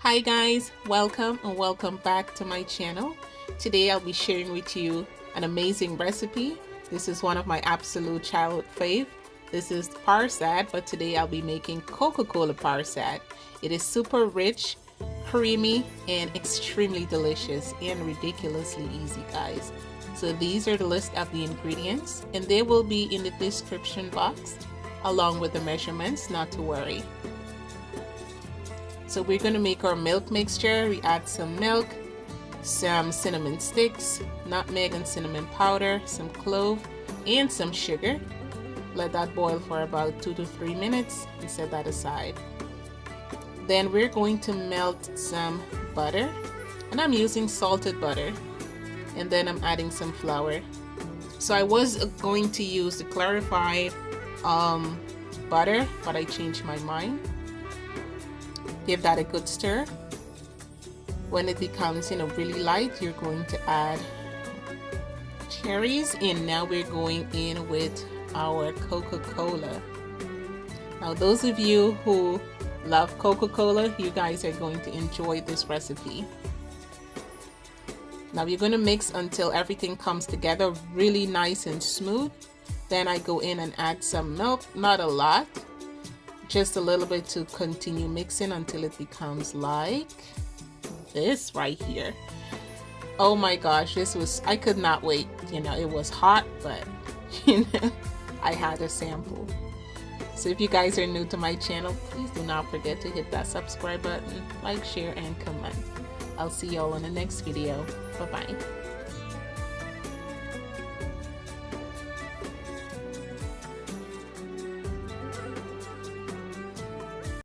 Hi guys, welcome and welcome back to my channel. Today I'll be sharing with you an amazing recipe. This is one of my absolute childhood fave. This is prasad, but today I'll be making Coca-Cola prasad. It is super rich, creamy, and extremely delicious and ridiculously easy, guys. So these are the list of the ingredients and they will be in the description box along with the measurements, not to worry. So we're going to make our milk mixture. We add some milk, some cinnamon sticks, nutmeg and cinnamon powder, some clove, and some sugar. Let that boil for about 2 to 3 minutes and set that aside. Then we're going to melt some butter, and I'm using salted butter. And then I'm adding some flour. So I was going to use the clarified butter, but I changed my mind. Give that a good stir. When it becomes really light, you're going to add cherries, and now we're going in with our Coca-Cola. Now those of you who love Coca-Cola, you guys are going to enjoy this recipe. Now you're going to mix until everything comes together really nice and smooth. Then I go in and add some milk, not a lot, just a little bit to continue mixing until it becomes like this right here. Oh my gosh, I could not wait. It was hot, but I had a sample. So if you guys are new to my channel, please do not forget to hit that subscribe button, like, share, and comment. I'll see y'all in the next video. Bye-bye.